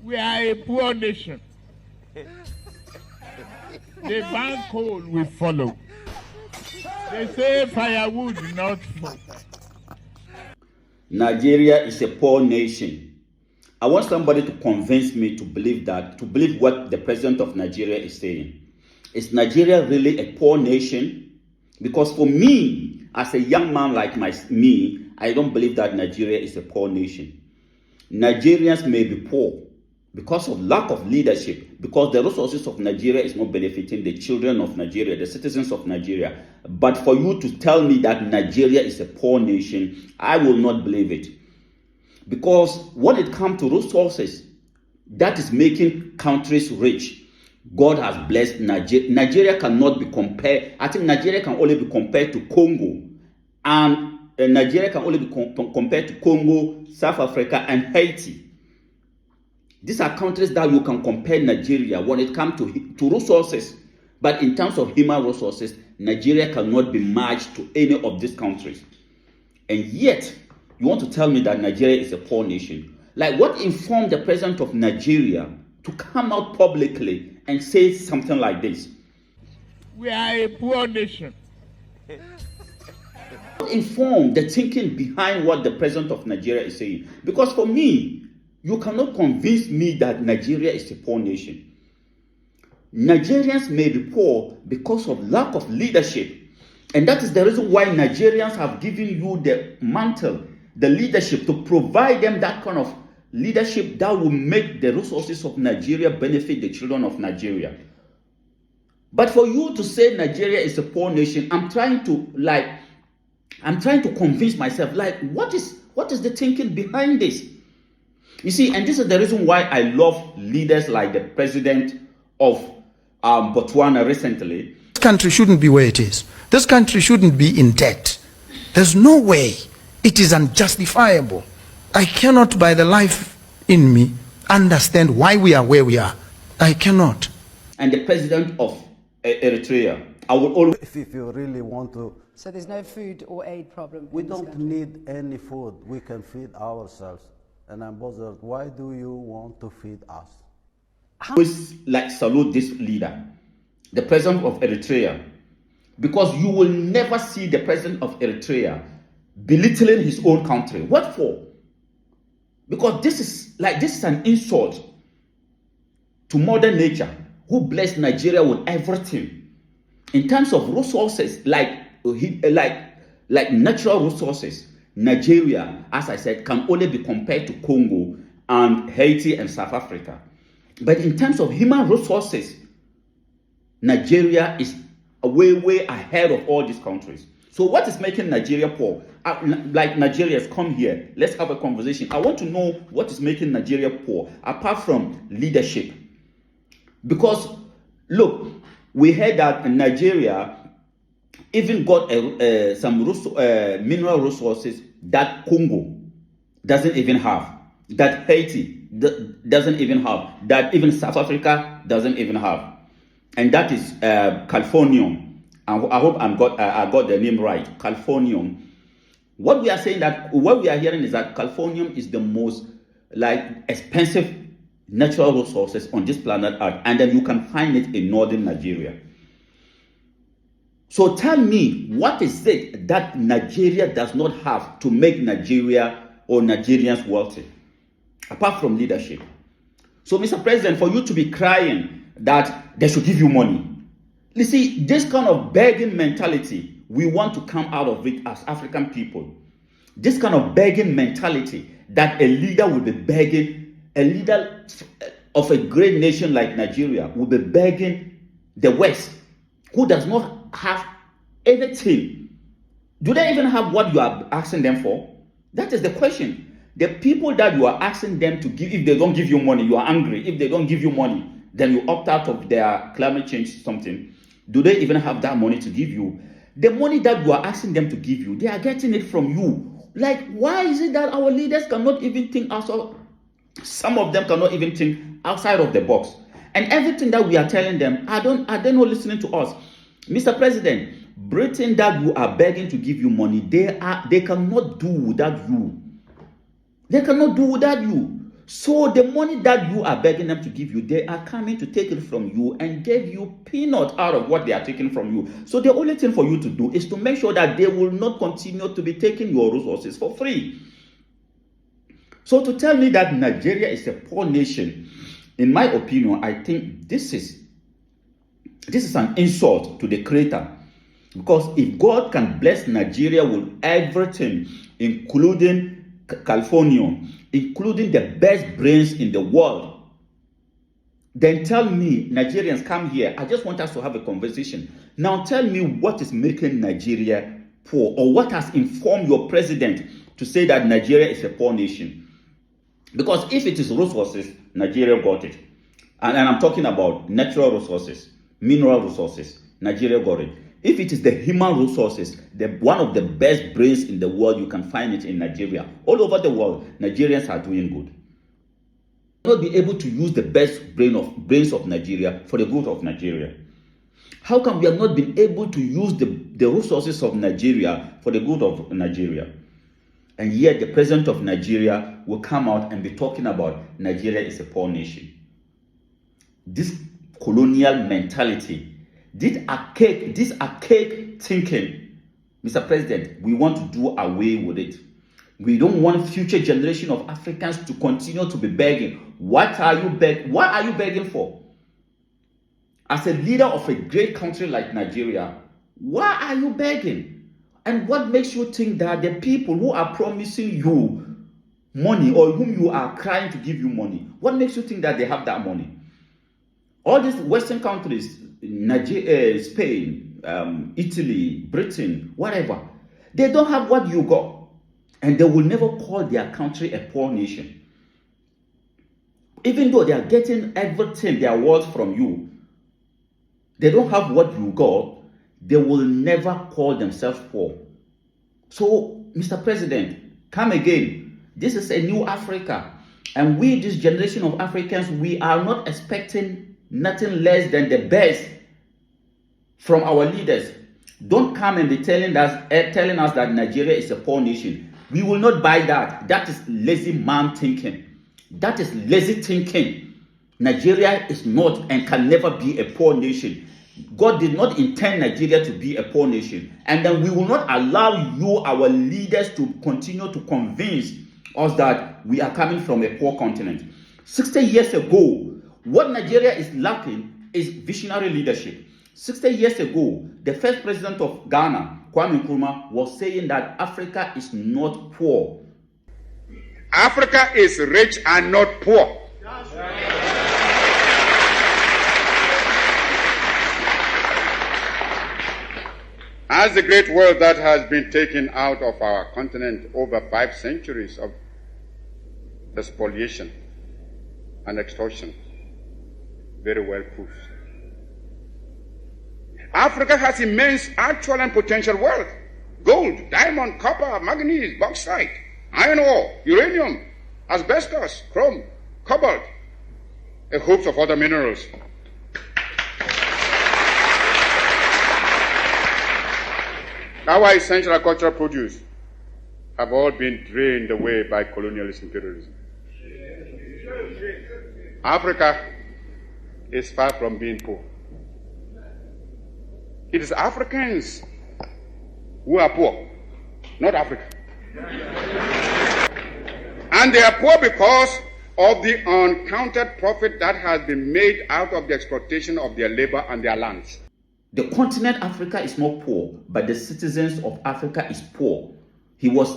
We are a poor nation. The van coal will follow. They say firewood, not food. Nigeria is a poor nation. I want somebody to convince me to believe what the president of Nigeria is saying. Is Nigeria really a poor nation? Because for me, as a young man like me, I don't believe that Nigeria is a poor nation. Nigerians may be poor because of lack of leadership, because the resources of Nigeria is not benefiting the children of Nigeria, the citizens of Nigeria. But for you to tell me that Nigeria is a poor nation, I will not believe it. Because when it comes to resources, that is making countries rich. God has blessed Nigeria. Nigeria cannot be compared. I think Nigeria can only be compared to Congo. And Nigeria can only be compared to Congo, South Africa, and Haiti. These are countries that you can compare Nigeria when it comes to resources. But in terms of human resources, Nigeria cannot be matched to any of these countries. And yet, you want to tell me that Nigeria is a poor nation. Like, what informed the president of Nigeria to come out publicly and say something like this? We are a poor nation. What informed the thinking behind what the president of Nigeria is saying? Because for me, you cannot convince me that Nigeria is a poor nation. Nigerians may be poor because of lack of leadership. And that is the reason why Nigerians have given you the mantle, the leadership, to provide them that kind of leadership that will make the resources of Nigeria benefit the children of Nigeria. But for you to say Nigeria is a poor nation, I'm trying to convince myself, like, what is the thinking behind this? You see, and this is the reason why I love leaders like the president of Botswana recently. This country shouldn't be where it is. This country shouldn't be in debt. There's no way. It is unjustifiable. I cannot, by the life in me, understand why we are where we are. I cannot. And the president of Eritrea, I will always... If you really want to... So there's no food or aid problem? We don't need any food. We can feed ourselves. And I'm bothered, why do you want to feed us? I always salute this leader, the president of Eritrea, because you will never see the president of Eritrea belittling his own country. What for? Because this is an insult to Mother Nature, who blessed Nigeria with everything in terms of resources, like natural resources. Nigeria, as I said, can only be compared to Congo and Haiti and South Africa. But in terms of human resources, Nigeria is way ahead of all these countries. So what is making Nigeria poor? Like, Nigerians, come here. Let's have a conversation. I want to know what is making Nigeria poor, apart from leadership. Because, look, we heard that Nigeria even got some mineral resources that Congo doesn't even have, that Haiti doesn't even have, that even South Africa doesn't even have. And that is californium. I hope I got the name right. Californium. What we are hearing is that californium is the most expensive natural resources on this planet Earth, and then you can find it in northern Nigeria. So tell me, what is it that Nigeria does not have to make Nigeria or Nigerians wealthy, apart from leadership? So, Mr. President, for you to be crying that they should give you money, you see, this kind of begging mentality, we want to come out of it as African people. This kind of begging mentality that a leader will be begging, a leader of a great nation like Nigeria will be begging the West, who does not have anything. Do they even have what you are asking them for? That is the question. The people that you are asking them to give, if they don't give you money, you are angry. If they don't give you money, then you opt out of their climate change something. Do they even have that money to give you? The money that you are asking them to give you, they are getting it from you. Like, why is it that our leaders cannot even think outside? Some of them cannot even think outside of the box. And everything that we are telling them, are they not listening to us? Mr. President, Britain that you are begging to give you money, they cannot do without you. They cannot do without you. So the money that you are begging them to give you, they are coming to take it from you and give you peanut out of what they are taking from you. So the only thing for you to do is to make sure that they will not continue to be taking your resources for free. So to tell me that Nigeria is a poor nation, in my opinion, I think this is an insult to the Creator. Because if God can bless Nigeria with everything, including California, including the best brains in the world, then tell me, Nigerians, come here. I just want us to have a conversation. Now tell me what is making Nigeria poor, or what has informed your president to say that Nigeria is a poor nation. Because if it is resources, Nigeria got it. And I'm talking about natural resources, mineral resources, Nigeria got it. If it is the human resources, one of the best brains in the world, you can find it in Nigeria. All over the world, Nigerians are doing good. Not be able to use the best brains of Nigeria for the good of Nigeria. How come we have not been able to use the resources of Nigeria for the good of Nigeria? And yet the president of Nigeria will come out and be talking about Nigeria is a poor nation. This colonial mentality, this archaic thinking, Mr. President, we want to do away with it. We don't want future generation of Africans to continue to be begging. What are you begging for? As a leader of a great country like Nigeria, why are you begging? And what makes you think that the people who are promising you money, or whom you are trying to give you money, what makes you think that they have that money? All these Western countries, Nigeria, Spain, Italy, Britain, whatever, they don't have what you got. And they will never call their country a poor nation. Even though they are getting everything, their world from you, they don't have what you got, they will never call themselves poor. So, Mr. President, come again. This is a new Africa. And we, this generation of Africans, we are not expecting nothing less than the best from our leaders. Don't come and be telling us that Nigeria is a poor nation. We will not buy that. That is lazy man thinking. That is lazy thinking. Nigeria is not and can never be a poor nation. God did not intend Nigeria to be a poor nation. And then we will not allow you, our leaders, to continue to convince us that we are coming from a poor continent. 60 years ago, what Nigeria is lacking is visionary leadership. 60 years ago, the first president of Ghana, Kwame Nkrumah, was saying that Africa is not poor. Africa is rich and not poor. As the great wealth that has been taken out of our continent over 5 centuries of spoliation and extortion very well proves. Africa has immense actual and potential wealth: gold, diamond, copper, manganese, bauxite, iron ore, uranium, asbestos, chrome, cobalt, a host of other minerals. Our essential agricultural produce have all been drained away by colonialist imperialism. Africa is far from being poor. It is Africans who are poor, not Africa. And they are poor because of the uncounted profit that has been made out of the exploitation of their labor and their lands. The continent Africa is not poor, but the citizens of Africa is poor. He was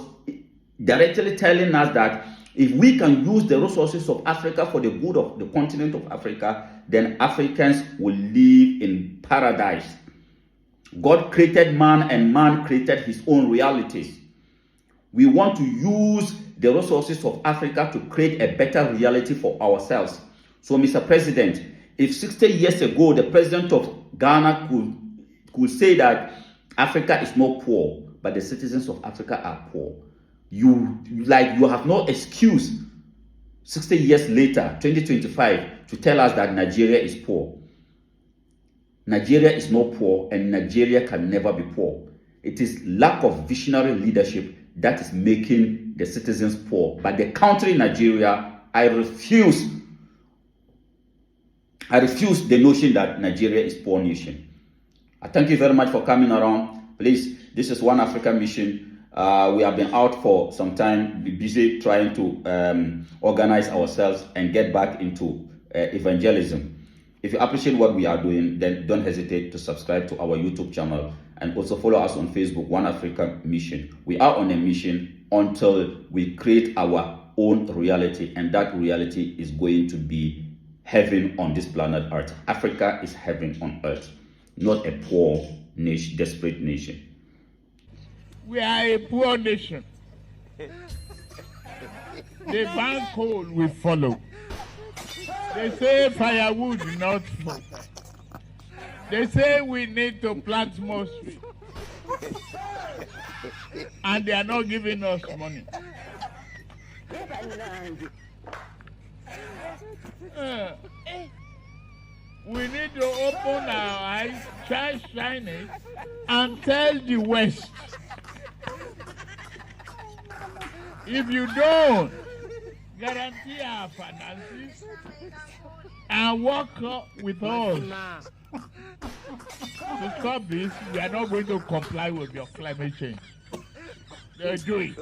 directly telling us that if we can use the resources of Africa for the good of the continent of Africa, then Africans will live in paradise. God created man and man created his own realities. We want to use the resources of Africa to create a better reality for ourselves. So, Mr. President, if 60 years ago the president of Ghana could say that Africa is not poor, but the citizens of Africa are poor, you have no excuse 60 years later, 2025, to tell us that Nigeria is poor. Nigeria is not poor, and Nigeria can never be poor. It is lack of visionary leadership that is making the citizens poor. But the country Nigeria, I refuse the notion that Nigeria is poor nation. I thank you very much for coming around. Please, this is One Africa Mission. We have been out for some time, busy trying to organize ourselves and get back into evangelism. If you appreciate what we are doing, then don't hesitate to subscribe to our YouTube channel and also follow us on Facebook, One Africa Mission. We are on a mission until we create our own reality, and that reality is going to be heaven on this planet Earth. Africa is heaven on earth, not a poor nation, desperate nation. We are a poor nation. The ban coal will follow. They say firewood, not smoke. They say we need to plant more trees. And they are not giving us money. We need to open our eyes, shine it, and tell the West. If you don't guarantee our finances and work with us to stop this, we are not going to comply with your climate change. They'll do it.